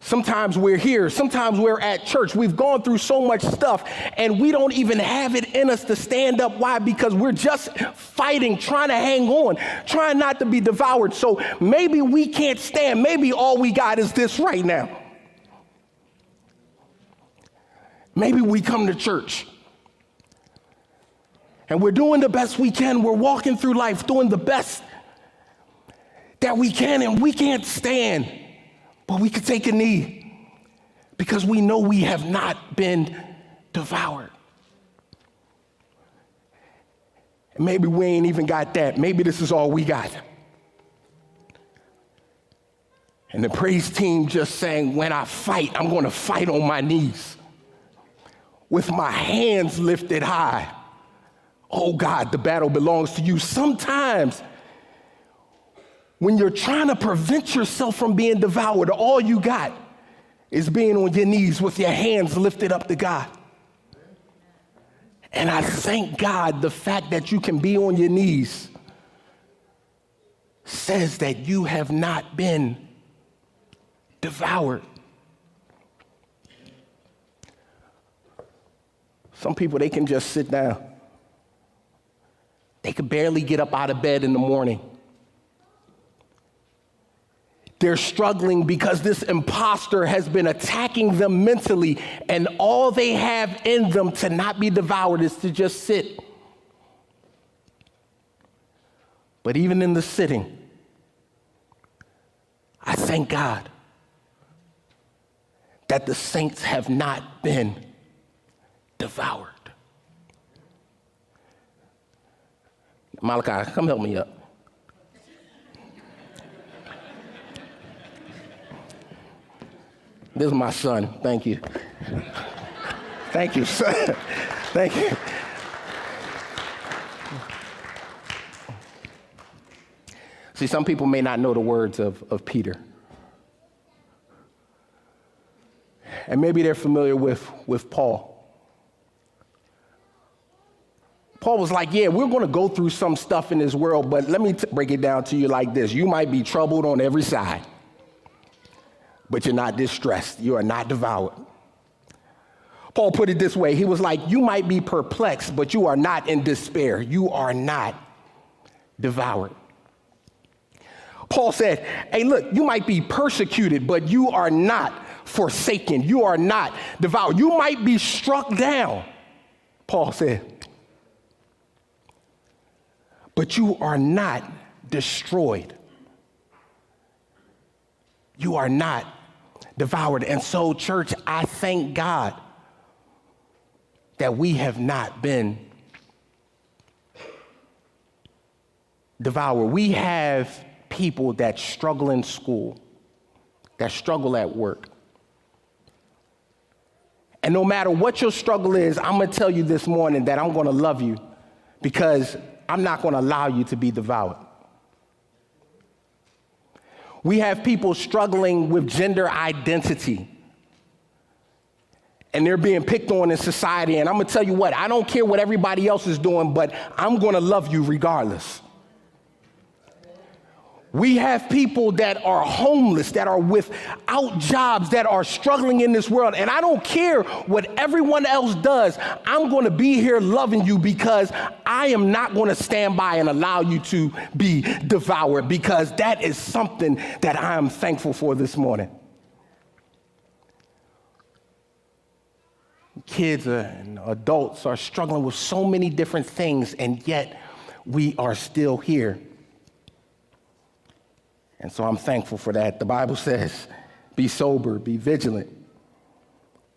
Sometimes we're here, sometimes we're at church. We've gone through so much stuff and we don't even have it in us to stand up. Why? Because we're just fighting, trying to hang on, trying not to be devoured. So maybe we can't stand. Maybe all we got is this right now. Maybe we come to church and we're doing the best we can. We're walking through life doing the best that we can, and we can't stand. But we could take a knee because we know we have not been devoured. And maybe we ain't even got that. Maybe this is all we got. And the praise team just sang, when I fight, I'm going to fight on my knees with my hands lifted high. Oh God, the battle belongs to you. Sometimes when you're trying to prevent yourself from being devoured, all you got is being on your knees with your hands lifted up to God. And I thank God the fact that you can be on your knees says that you have not been devoured. Some people, they can just sit down. They can barely get up out of bed in the morning. They're struggling because this imposter has been attacking them mentally, and all they have in them to not be devoured is to just sit. But even in the sitting, I thank God that the saints have not been devoured. Malachi, come help me up. This is my son. Thank you. Thank you, son. Thank you. See, some people may not know the words of Peter. And maybe they're familiar with Paul. Paul was like, yeah, we're going to go through some stuff in this world, but let me break it down to you like this. You might be troubled on every side, but you're not distressed. You are not devoured. Paul put it this way. He was like, you might be perplexed, but you are not in despair. You are not devoured. Paul said, hey, look, you might be persecuted, but you are not forsaken. You are not devoured. You might be struck down, Paul said, but you are not destroyed. You are not devoured. And so, church, I thank God that we have not been devoured. We have people that struggle in school, that struggle at work. And no matter what your struggle is, I'm going to tell you this morning that I'm going to love you because I'm not going to allow you to be devoured. We have people struggling with gender identity, and they're being picked on in society. And I'm going to tell you what, I don't care what everybody else is doing, but I'm going to love you regardless. We have people that are homeless, that are without jobs, that are struggling in this world. And I don't care what everyone else does. I'm going to be here loving you because I am not going to stand by and allow you to be devoured, because that is something that I am thankful for this morning. Kids and adults are struggling with so many different things, and yet we are still here. And so I'm thankful for that. The Bible says, be sober, be vigilant,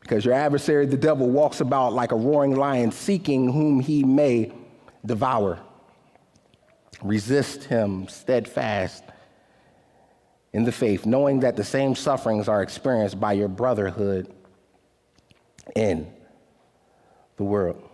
because your adversary, the devil, walks about like a roaring lion, seeking whom he may devour. Resist him steadfast in the faith, knowing that the same sufferings are experienced by your brotherhood in the world.